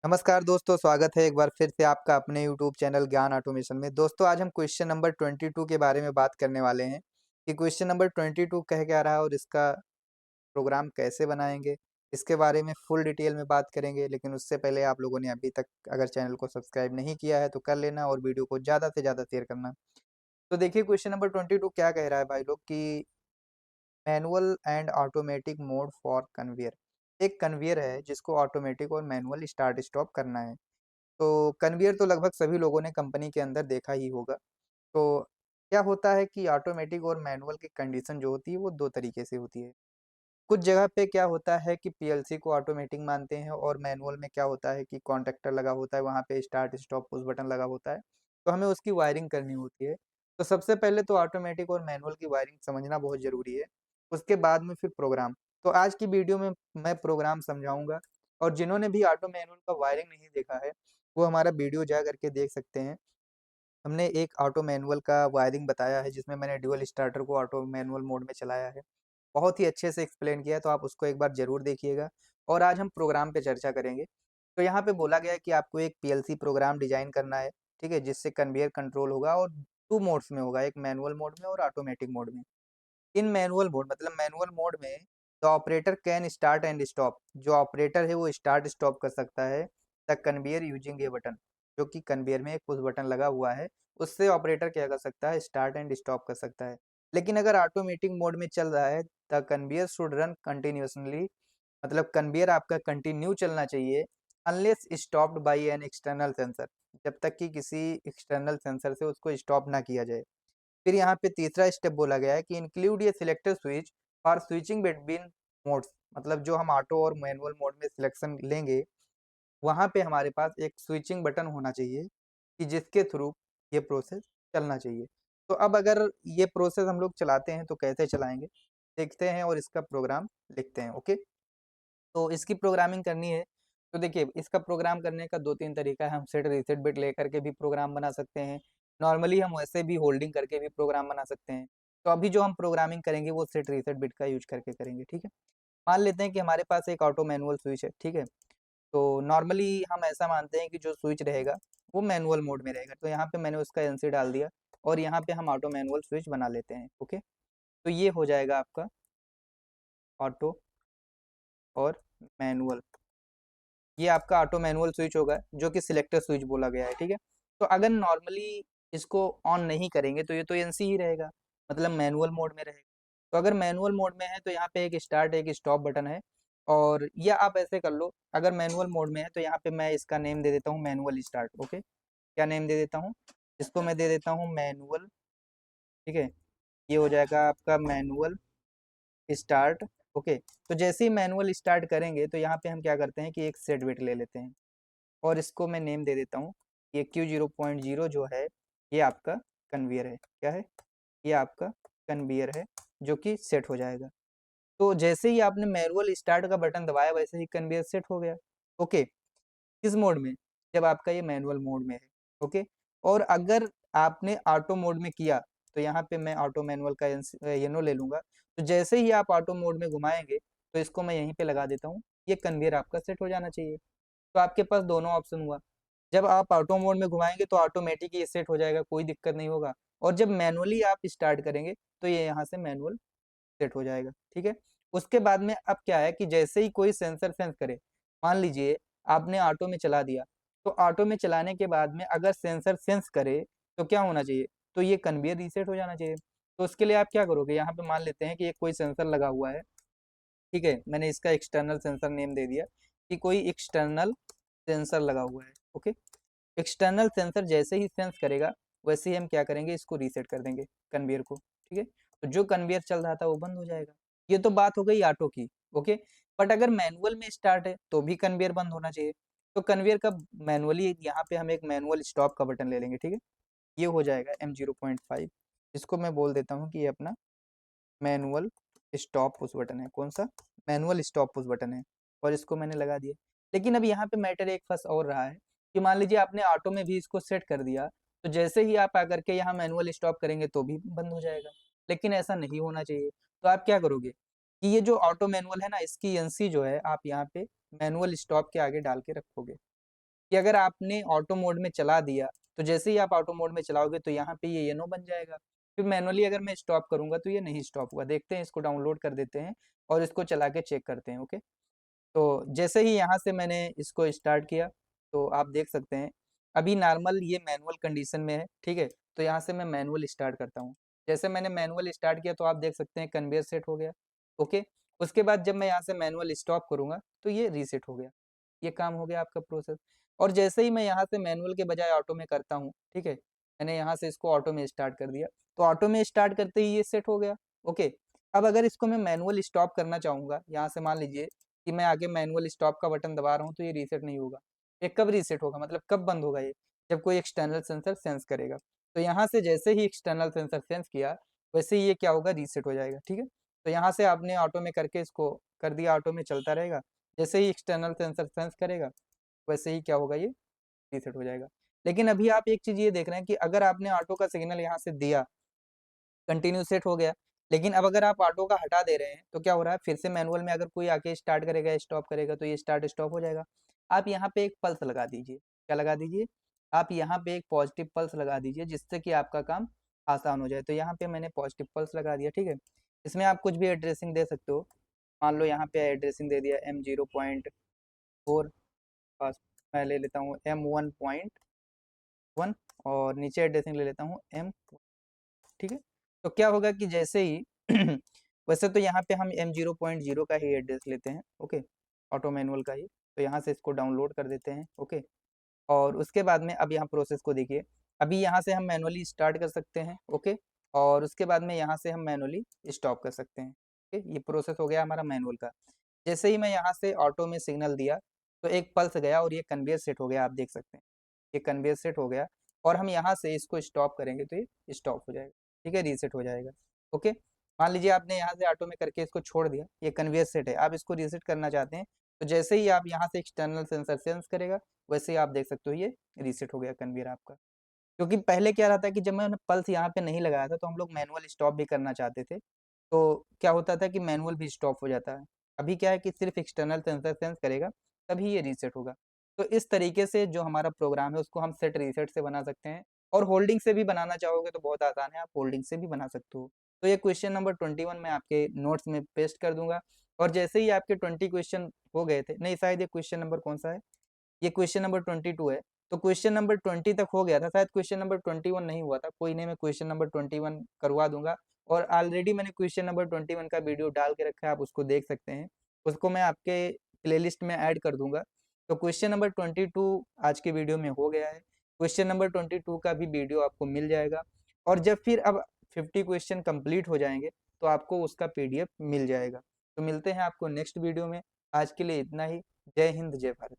नमस्कार दोस्तों, स्वागत है एक बार फिर से आपका अपने यूट्यूब चैनल ज्ञान ऑटोमेशन में। दोस्तों आज हम क्वेश्चन नंबर 22 के बारे में बात करने वाले हैं कि क्वेश्चन नंबर 22 कह क्या रहा है और इसका प्रोग्राम कैसे बनाएंगे। इसके बारे में फुल डिटेल में बात करेंगे, लेकिन उससे पहले आप लोगों ने अभी तक अगर चैनल को सब्सक्राइब नहीं किया है तो कर लेना और वीडियो को ज़्यादा से ज़्यादा शेयर करना। तो देखिए क्वेश्चन नंबर 22 क्या कह रहा है भाई लोग कि manual and automatic mode for conveyor. एक कन्वेयर है जिसको ऑटोमेटिक और मैनुअल स्टार्ट स्टॉप करना है। तो कन्वेयर तो लगभग सभी लोगों ने कंपनी के अंदर देखा ही होगा। तो क्या होता है कि ऑटोमेटिक और मैनुअल की कंडीशन जो होती है वो 2 तरीके से होती है। कुछ जगह पे क्या होता है कि पीएलसी को ऑटोमेटिक मानते हैं और मैनुअल में क्या होता है कि कॉन्टैक्टर लगा होता है, वहाँ पे स्टार्ट स्टॉप पुश बटन लगा होता है। तो हमें उसकी वायरिंग करनी होती है। तो सबसे पहले तो ऑटोमेटिक और मैनुअल की वायरिंग समझना बहुत ज़रूरी है। उसके बाद में फिर प्रोग्राम। तो आज की वीडियो में मैं प्रोग्राम समझाऊँगा और जिन्होंने भी ऑटो मैनुअल का वायरिंग नहीं देखा है, वो हमारा वीडियो जा करके देख सकते हैं। हमने एक ऑटो मैनुअल का वायरिंग बताया है जिसमें मैंने ड्यूल स्टार्टर को ऑटो मैनुअल मोड में चलाया है। बहुत ही अच्छे से एक्सप्लेन किया है, तो आप उसको एक बार ज़रूर देखिएगा। और आज हम प्रोग्राम पे चर्चा करेंगे। तो यहाँ पे बोला गया है कि आपको एक पीएलसी प्रोग्राम डिज़ाइन करना है, ठीक है? जिससे कन्वेयर कंट्रोल होगा और 2 मोड्स में होगा, एक मैनुअल मोड में और ऑटोमेटिक मोड में। इन मैनुअल मोड मतलब मैनुअल मोड में the operator can start and stop. जो ऑपरेटर है वो स्टार्ट स्टॉप कर सकता है the conveyor using A button. जो कि कन्वेयर में एक पुश बटन लगा हुआ है, उससे ऑपरेटर क्या कर सकता है, स्टार्ट एंड स्टॉप कर सकता है। लेकिन अगर ऑटोमेटिक मोड में चल रहा है, the conveyor should run continuously. मतलब कन्वेयर आपका कंटिन्यू चलना चाहिए unless stopped bye an external sensor. जब तक कि किसी एक्सटर्नल सेंसर से उसको स्टॉप ना किया जाए। फिर यहाँ पे तीसरा स्टेप बोला गया है कि इंक्लूड ये selector switch for switching between modes. मतलब जो हम ऑटो और मैनुअल मोड में सिलेक्शन लेंगे, वहाँ पे हमारे पास एक स्विचिंग बटन होना चाहिए कि जिसके थ्रू ये प्रोसेस चलना चाहिए। तो अब अगर ये प्रोसेस हम लोग चलाते हैं तो कैसे चलाएंगे, देखते हैं और इसका प्रोग्राम लिखते हैं। ओके, तो इसकी प्रोग्रामिंग करनी है। तो देखिए इसका प्रोग्राम करने का 2-3 तरीका है। हम सेट रीसेट बिट लेकर के भी प्रोग्राम बना सकते हैं। नॉर्मली हम वैसे भी होल्डिंग करके भी प्रोग्राम बना सकते हैं। तो अभी जो हम प्रोग्रामिंग करेंगे वो सेट रीसेट बिट का यूज़ करके करेंगे, ठीक है? मान लेते हैं कि हमारे पास एक ऑटो मैनुअल स्विच है, ठीक है? तो नॉर्मली हम ऐसा मानते हैं कि जो स्विच रहेगा वो मैनुअल मोड में रहेगा। तो यहाँ पे मैंने उसका एनसी डाल दिया और यहाँ पे हम ऑटो मैनुअल स्विच बना लेते हैं, ओके? तो ये हो जाएगा आपका ऑटो और मैनुअल। ये आपका ऑटो मैनुअल स्विच होगा जो कि सिलेक्टर स्विच बोला गया है, ठीक है? तो अगर नॉर्मली इसको ऑन नहीं करेंगे तो ये तो एनसी ही रहेगा, मतलब मैनुअल मोड में रहेगा। तो अगर मैनुअल मोड में है तो यहाँ पे एक स्टार्ट एक स्टॉप बटन है। और या आप ऐसे कर लो, अगर मैनुअल मोड में है तो यहाँ पे मैं इसका नेम दे देता हूँ मैनुअल स्टार्ट। ओके, क्या नेम दे देता हूँ? इसको मैं दे देता हूँ मैनुअल, ठीक है? ये हो जाएगा आपका मैनुअल स्टार्ट। ओके, तो जैसे ही मैनुअल स्टार्ट करेंगे तो यहाँ पे हम क्या करते हैं कि एक सेट बिट ले लेते हैं और इसको मैं नेम दे देता हूँ। ये Q0.0 जो है ये आपका कन्वेयर है। क्या है? ये आपका कन्वेयर है जो कि सेट हो जाएगा। तो जैसे ही आपने मैनुअल स्टार्ट का बटन दबाया वैसे ही कन्वेयर सेट हो गया। ओके, किस मोड में? जब आपका ये मैनुअल मोड में है। ओके, और अगर आपने ऑटो मोड में किया तो यहाँ पे मैं ऑटो मैनुअल का येनो ले लूँगा। तो जैसे ही आप ऑटो मोड में घुमाएँगे तो इसको मैं यहीं पे लगा देता हूँ। ये कन्वेयर आपका सेट हो जाना चाहिए। तो आपके पास दोनों ऑप्शन हुआ। जब आप ऑटो मोड में घुमाएँगे तो ऑटोमेटिक ये सेट हो जाएगा, कोई दिक्कत नहीं होगा। और जब मैनुअली आप स्टार्ट करेंगे तो ये यहाँ से मैनुअल सेट हो जाएगा, ठीक है? उसके बाद में अब क्या है कि जैसे ही कोई सेंसर सेंस करे, मान लीजिए आपने ऑटो में चला दिया, तो ऑटो में चलाने के बाद में अगर सेंसर सेंस करे तो क्या होना चाहिए? तो ये कन्वेयर रीसेट हो जाना चाहिए। तो उसके लिए आप क्या करोगे? यहाँ पे मान लेते हैं कि एक कोई सेंसर लगा हुआ है, ठीक है? मैंने इसका एक्सटर्नल सेंसर नेम दे दिया कि कोई एक्सटर्नल सेंसर लगा हुआ है, ओके? एक्सटर्नल सेंसर जैसे ही सेंस करेगा, वैसे ही हम क्या करेंगे, इसको रीसेट कर देंगे कन्वेयर को, ठीक है? तो जो कन्वेयर चल रहा था वो बंद हो जाएगा। ये तो बात हो गई ऑटो की, ओके? बट अगर मैनुअल में स्टार्ट है तो भी कन्वेयर बंद होना चाहिए। तो कन्वेयर का मैनुअली यहाँ पे हम एक मैनुअल स्टॉप का बटन ले लेंगे, ठीक है? ये हो जाएगा M0.5। इसको मैं बोल देता हूँ कि ये अपना मैनुअल स्टॉप पुश बटन है। कौन-सा? मैनुअल स्टॉप पुश बटन है और इसको मैंने लगा दिया। लेकिन अब यहाँ पे मैटर एक फँस और रहा है कि मान लीजिए आपने ऑटो में भी इसको सेट कर दिया, तो जैसे ही आप आकर के यहाँ मैनुअल स्टॉप करेंगे तो भी बंद हो जाएगा। लेकिन ऐसा नहीं होना चाहिए। तो आप क्या करोगे कि ये जो ऑटो मैनुअल है ना, इसकी एनसी जो है आप यहाँ पे मैनुअल स्टॉप के आगे डाल के रखोगे। कि अगर आपने ऑटो मोड में चला दिया, तो जैसे ही आप ऑटो मोड में चलाओगे तो यहाँ पे ये येनो बन जाएगा। फिर मैनुअली अगर मैं स्टॉप करूँगा तो ये नहीं स्टॉप होगा। देखते हैं, इसको डाउनलोड कर देते हैं और इसको चला के चेक करते हैं, ओके। तो जैसे ही यहाँ से मैंने इसको स्टार्ट किया, तो आप देख सकते हैं अभी नॉर्मल ये मैनुअल कंडीशन में है, ठीक है। तो यहाँ से मैं मैनुअल स्टार्ट करता हूँ। जैसे मैंने मैनुअल स्टार्ट किया तो आप देख सकते हैं कन्वेयर सेट हो गया, ओके। उसके बाद जब मैं यहाँ से मैनुअल स्टॉप करूँगा तो ये रीसेट हो गया। ये काम हो गया आपका प्रोसेस। और जैसे ही मैं यहाँ से मैनुअल के बजाय ऑटो में करता हूँ, ठीक है, मैंने यहाँ से इसको ऑटो में स्टार्ट कर दिया, तो ऑटो में स्टार्ट करते ही ये सेट हो गया, ओके। अब अगर इसको मैं मैनुअल स्टॉप करना चाहूँगा, यहाँ से मान लीजिए कि मैं आगे मैनुअल स्टॉप का बटन दबा रहा हूँ तो ये रीसेट नहीं होगा। ये कब रीसेट होगा, मतलब कब बंद होगा ये? जब कोई एक्सटर्नल सेंसर सेंस करेगा। तो यहाँ से जैसे ही एक्सटर्नल सेंसर सेंस किया, वैसे ही ये क्या होगा, रीसेट हो जाएगा, ठीक है। तो यहाँ से आपने ऑटो में करके इसको कर दिया, ऑटो में चलता रहेगा। जैसे ही एक्सटर्नल सेंसर सेंस करेगा, वैसे ही क्या होगा, ये रीसेट हो जाएगा। लेकिन अभी आप एक चीज़ ये देख रहे हैं कि अगर आपने ऑटो का सिग्नल यहाँ से दिया, कंटिन्यू सेट हो गया, लेकिन अब अगर आप ऑटो का हटा दे रहे हैं तो क्या हो रहा है, फिर से मैनुअल में अगर कोई आके स्टार्ट करेगा, स्टॉप करेगा तो ये स्टार्ट स्टॉप हो जाएगा। आप यहाँ पे एक पल्स लगा दीजिए। क्या लगा दीजिए? आप यहाँ पे एक पॉजिटिव पल्स लगा दीजिए, जिससे कि आपका काम आसान हो जाए। तो यहाँ पे मैंने पॉजिटिव पल्स लगा दिया, ठीक है। इसमें आप कुछ भी एड्रेसिंग दे सकते हो। मान लो यहाँ पे एड्रेसिंग दे दिया M0.4, पास मैं ले लेता हूँ M1.1, और नीचे एड्रेसिंग ले लेता हूँ M, ठीक है। तो क्या होगा कि जैसे ही वैसे तो यहाँ पे हम M0.0 का ही एड्रेस लेते हैं, ओके, ऑटो मैनुअल का ही। तो यहाँ से इसको डाउनलोड कर देते हैं, ओके। और उसके बाद में अब यहाँ प्रोसेस को देखिए। अभी यहाँ से हम मैनुअली स्टार्ट कर सकते हैं, ओके। और उसके बाद में यहाँ से हम मैनुअली स्टॉप कर सकते हैं, ओके। ये प्रोसेस हो गया हमारा मैनुअल का। जैसे ही मैं यहाँ से ऑटो में सिग्नल दिया, तो एक पल्स गया और ये कन्वेयर सेट हो गया, आप देख सकते हैं। ये कन्वेयर सेट हो गया और हम यहाँ से इसको स्टॉप करेंगे तो ये स्टॉप हो जाएगा, ठीक है, रीसेट हो जाएगा, ओके। मान लीजिए आपने यहाँ से ऑटो में करके इसको छोड़ दिया, ये कन्वेयर सेट है, आप इसको रीसेट करना चाहते हैं, तो जैसे ही आप यहाँ से एक्सटर्नल सेंसर सेंस करेगा, वैसे ही आप देख सकते हो ये रीसेट हो गया कन्वेयर आपका। क्योंकि पहले क्या रहता है कि जब मैंने पल्स यहाँ पे नहीं लगाया था तो हम लोग मैनुअल स्टॉप भी करना चाहते थे, तो क्या होता था कि मैनुअल भी स्टॉप हो जाता है। अभी क्या है कि सिर्फ एक्सटर्नल सेंसर सेंस करेगा, तभी ये रीसेट होगा। तो इस तरीके से जो हमारा प्रोग्राम है उसको हम सेट रीसेट से बना सकते हैं, और होल्डिंग से भी बनाना चाहोगे तो बहुत आसान है, आप होल्डिंग से भी बना सकते हो। तो ये क्वेश्चन नंबर 21 मैं आपके नोट्स में पेस्ट कर दूंगा, और जैसे ही आपके 20 क्वेश्चन हो गए थे, नहीं शायद ये क्वेश्चन नंबर कौन सा है, ये क्वेश्चन नंबर 22 है। तो क्वेश्चन नंबर 20 तक हो गया था, शायद क्वेश्चन नंबर 21 नहीं हुआ था, कोई नहीं, मैं क्वेश्चन नंबर 21 करवा दूंगा। और ऑलरेडी मैंने क्वेश्चन नंबर 21 का वीडियो डाल के रखा है, आप उसको देख सकते हैं। उसको मैं आपके प्लेलिस्ट में ऐड कर दूंगा। तो क्वेश्चन नंबर 22 आज के वीडियो में हो गया है। क्वेश्चन नंबर 22 का भी वीडियो आपको मिल जाएगा, और जब फिर अब 50 क्वेश्चन कंप्लीट हो जाएंगे तो आपको उसका PDF मिल जाएगा। तो मिलते हैं आपको नेक्स्ट वीडियो में। आज के लिए इतना ही। जय हिंद, जय भारत।